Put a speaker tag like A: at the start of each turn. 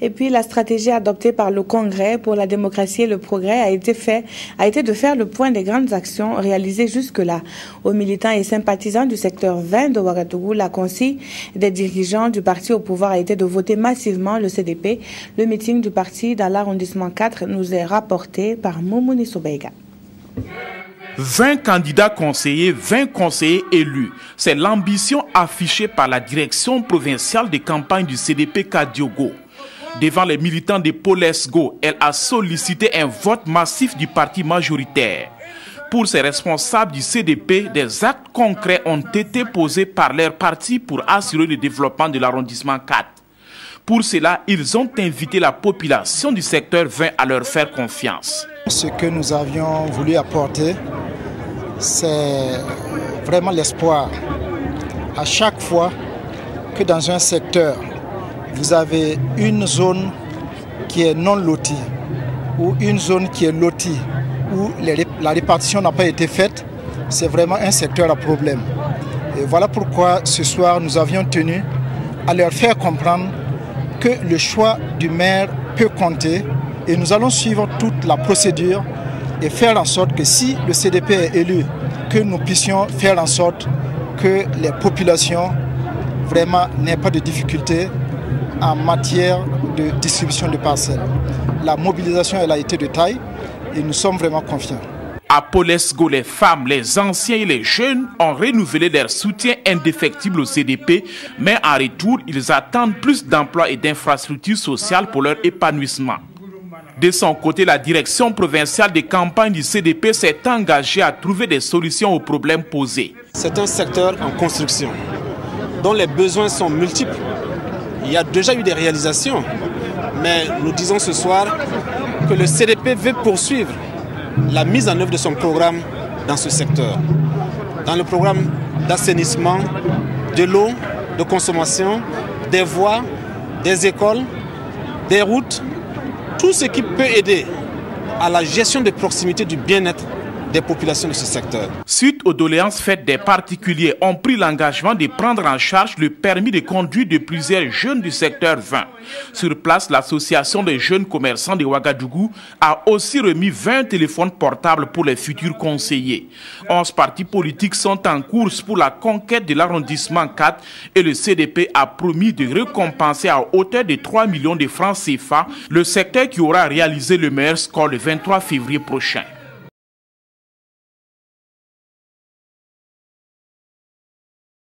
A: Et puis la stratégie adoptée par le Congrès pour la démocratie et le progrès a été de faire le point des grandes actions réalisées jusque-là. Aux militants et sympathisants du secteur 20 de Ouagadougou, la consigne des dirigeants du parti au pouvoir a été de voter massivement le CDP. Le meeting du parti dans l'arrondissement 4 nous est rapporté par Moumouni Sobeiga.
B: 20 candidats conseillers, 20 conseillers élus. C'est l'ambition affichée par la direction provinciale des campagnes du CDP Kadiogo. Devant les militants de Polesgo, elle a sollicité un vote massif du parti majoritaire. Pour ces responsables du CDP, des actes concrets ont été posés par leur parti pour assurer le développement de l'arrondissement 4. Pour cela, ils ont invité la population du secteur 20 à leur faire confiance.
C: Ce que nous avions voulu apporter, c'est vraiment l'espoir. À chaque fois que dans un secteur, vous avez une zone qui est non lotie ou une zone qui est lotie où la répartition n'a pas été faite, c'est vraiment un secteur à problème. Et voilà pourquoi ce soir nous avions tenu à leur faire comprendre que le choix du maire peut compter et nous allons suivre toute la procédure et faire en sorte que si le CDP est élu, que nous puissions faire en sorte que les populations vraiment n'aient pas de difficultés en matière de distribution de parcelles. La mobilisation elle a été de taille et nous sommes vraiment confiants.
B: À Polesgo, les femmes, les anciens et les jeunes ont renouvelé leur soutien indéfectible au CDP, mais en retour, ils attendent plus d'emplois et d'infrastructures sociales pour leur épanouissement. De son côté, la direction provinciale des campagnes du CDP s'est engagée à trouver des solutions aux problèmes posés.
D: C'est un secteur en construction, dont les besoins sont multiples. Il y a déjà eu des réalisations, mais nous disons ce soir que le CDP veut poursuivre la mise en œuvre de son programme dans ce secteur. Dans le programme d'assainissement, de l'eau, de consommation, des voies, des écoles, des routes, tout ce qui peut aider à la gestion de proximité du bien-être des populations de ce secteur.
B: Suite aux doléances faites, des particuliers ont pris l'engagement de prendre en charge le permis de conduire de plusieurs jeunes du secteur 20. Sur place, l'association des jeunes commerçants de Ouagadougou a aussi remis 20 téléphones portables pour les futurs conseillers. 11 partis politiques sont en course pour la conquête de l'arrondissement 4 et le CDP a promis de récompenser à hauteur de 3 millions de francs CFA le secteur qui aura réalisé le meilleur score le 23 février prochain.